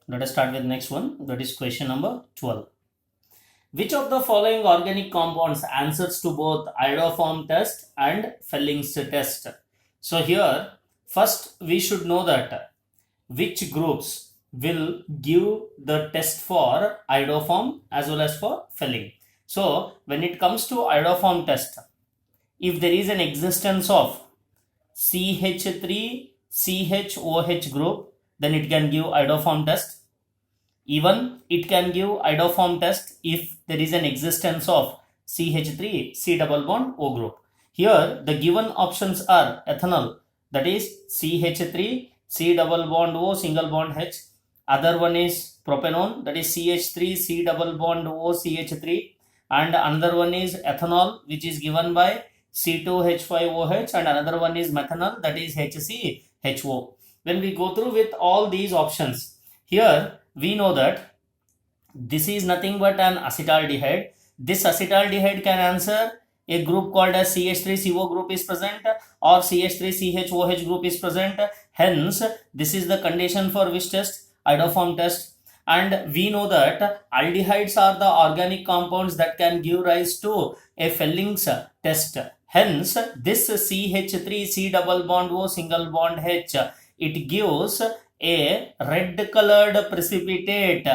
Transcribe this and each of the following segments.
Let us start with next one. That is question number 12. Which of the following organic compounds answers to both iodoform test and Felling's test? So here, first we should know that which groups will give the test for iodoform as well as for Felling. So when it comes to iodoform test, if there is an existence of CH3 CHOH group, then it can give iodoform test. Even it can give iodoform test if there is an existence of CH3 C double bond O group. Here the given options are ethanol, that is CH3 C double bond O single bond H. Other one is propanone, that is CH3 C double bond O CH3, and another one is ethanol, which is given by C2H5OH, and another one is methanol, that is HCHO. When we go through with all these options, here we know that this is nothing but an acetaldehyde. This acetaldehyde can answer a group called as CH3CO group is present or CH3CHOH group is present. Hence, this is the condition for which test? Iodoform test. And we know that aldehydes are the organic compounds that can give rise to a Felling's test. Hence, this CH3 C double bond O single bond H, it gives a red colored precipitate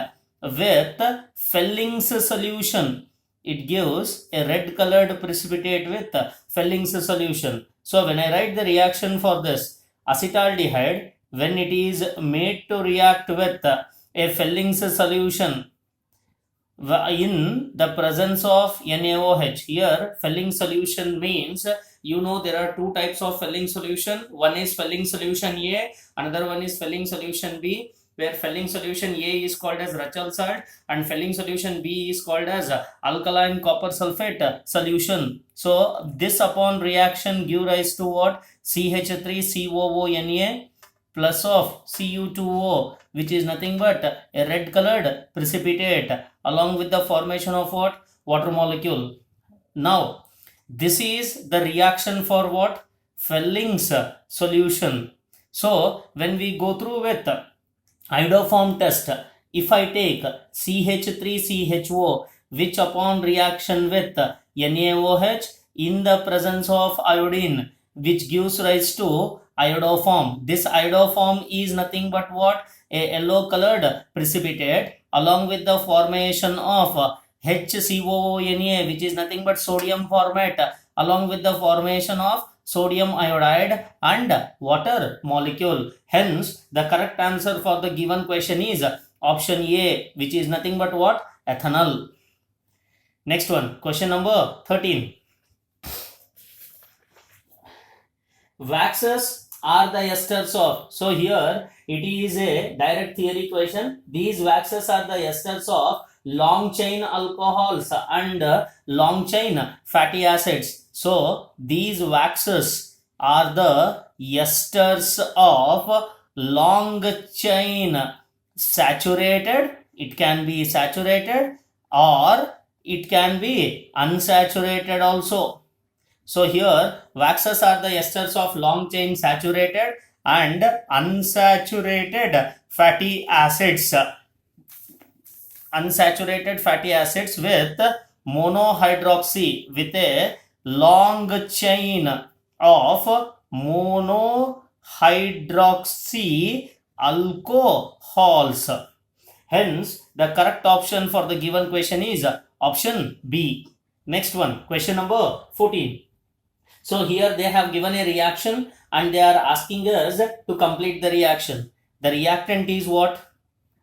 with Felling's solution. It gives a red colored precipitate with Felling's solution. So when I write the reaction for this acetaldehyde, when it is made to react with a Felling's solution in the presence of NaOH, here Felling solution means, you know, there are two types of Felling solution. One is Felling solution A, another one is Felling solution B, where Felling solution A is called as Rachel salt and Felling solution B is called as alkaline copper sulfate solution. So this upon reaction give rise to what? CH3COONA plus of Cu2O, which is nothing but a red colored precipitate along with the formation of what? Water molecule. Now this is the reaction for what? Felling's solution. So when we go through with iodoform test, if I take CH3CHO, which upon reaction with NaOH in the presence of iodine, which gives rise to iodoform. This iodoform is nothing but what? A yellow colored precipitate along with the formation of HCOONA, which is nothing but sodium formate, along with the formation of sodium iodide and water molecule. Hence, the correct answer for the given question is option A, which is nothing but what? Ethanol. Next one, question number 13. Waxes are the esters of. So here it is a direct theory question. These waxes are the esters of long chain alcohols and long chain fatty acids. So these waxes are the esters of long chain saturated. It can be saturated or it can be unsaturated also. So here waxes are the esters of long chain saturated and unsaturated fatty acids. Unsaturated fatty acids with monohydroxy, with a long chain of monohydroxy alcohols. Hence, the correct option for the given question is option B. Next one, question number 14. So here they have given a reaction and they are asking us to complete the reaction. The reactant is what?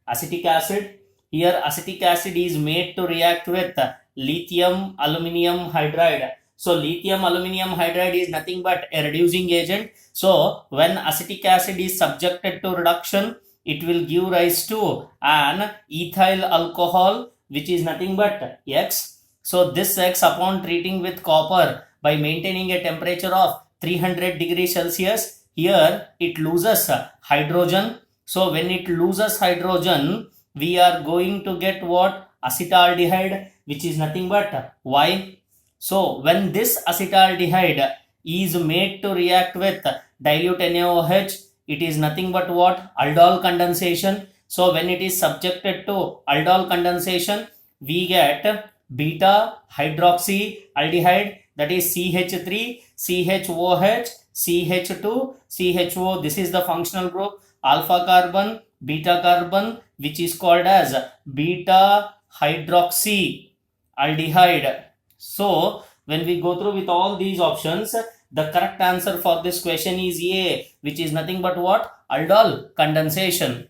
Acetic acid. Here acetic acid is made to react with lithium aluminium hydride. So lithium aluminium hydride is nothing but a reducing agent. So when acetic acid is subjected to reduction, it will give rise to an ethyl alcohol, which is nothing but X. So this X, upon treating with copper by maintaining a temperature of 300 degrees Celsius, here it loses hydrogen. So when it loses hydrogen, we are going to get what? Acetaldehyde, which is nothing but Y. So when this acetaldehyde is made to react with dilute NaOH, it is nothing but what? Aldol condensation. So when it is subjected to aldol condensation, we get beta hydroxyaldehyde, that is CH3, CHOH, CH2, CHO. This is the functional group. Alpha carbon, beta carbon, which is called as beta hydroxyaldehyde. So when we go through with all these options, the correct answer for this question is A, which is nothing but what? Aldol condensation.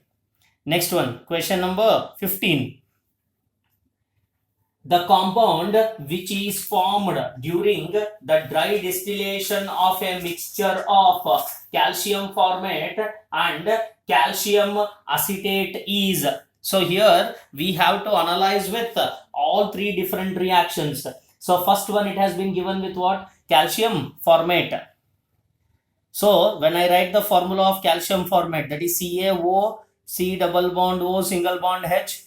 Next one, question number 15. The compound which is formed during the dry distillation of a mixture of calcium formate and calcium acetate is. So here we have to analyze with all three different reactions. So first one, it has been given with what? Calcium formate. So when I write the formula of calcium formate, that is CaO, C double bond O, single bond H,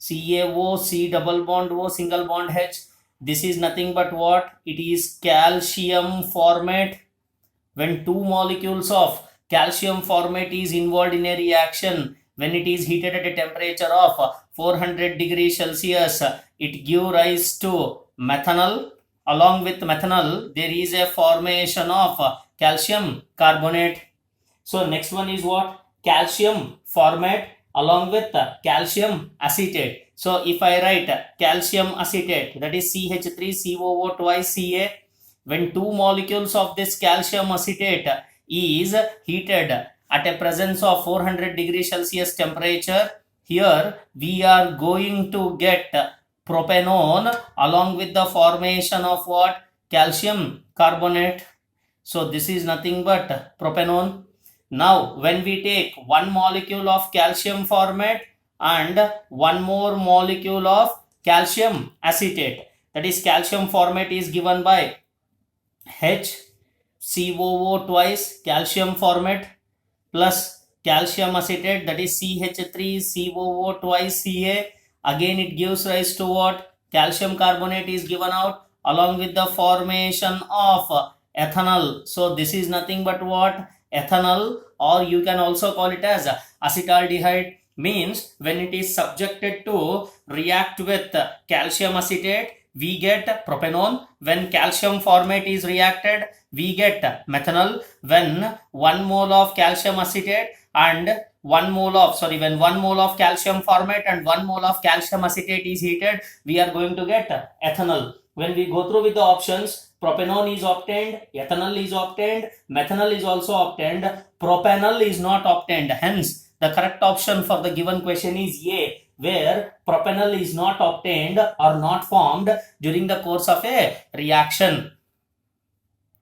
CaO, C double bond O, single bond H. This is nothing but what? It is calcium formate. When two molecules of calcium formate is involved in a reaction, when it is heated at a temperature of 400 degrees Celsius, it gives rise to methanol. Along with methanol, there is a formation of calcium carbonate. So next one is what? Calcium formate along with calcium acetate. So if I write calcium acetate, that is CH3COO twice Ca, when two molecules of this calcium acetate is heated at a presence of 400 degrees Celsius temperature, here we are going to get propanone along with the formation of what? Calcium carbonate. So this is nothing but propanone. Now when we take one molecule of calcium formate and one more molecule of calcium acetate, that is calcium formate is given by HCOO twice calcium formate plus calcium acetate, that is CH3COO twice Ca. Again it gives rise to what? Calcium carbonate is given out along with the formation of ethanol. So this is nothing but what? Ethanol, or you can also call it as acetaldehyde. Means when it is subjected to react with calcium acetate, we get propanone. When calcium formate is reacted, we get methanol. When 1 mole of calcium acetate and 1 mole of when 1 mole of calcium formate and 1 mole of calcium acetate is heated, we are going to get ethanol. When we go through with the options, propanone is obtained, ethanol is obtained, methanol is also obtained, propanol is not obtained. Hence, the correct option for the given question is A, where propanol is not obtained or not formed during the course of a reaction.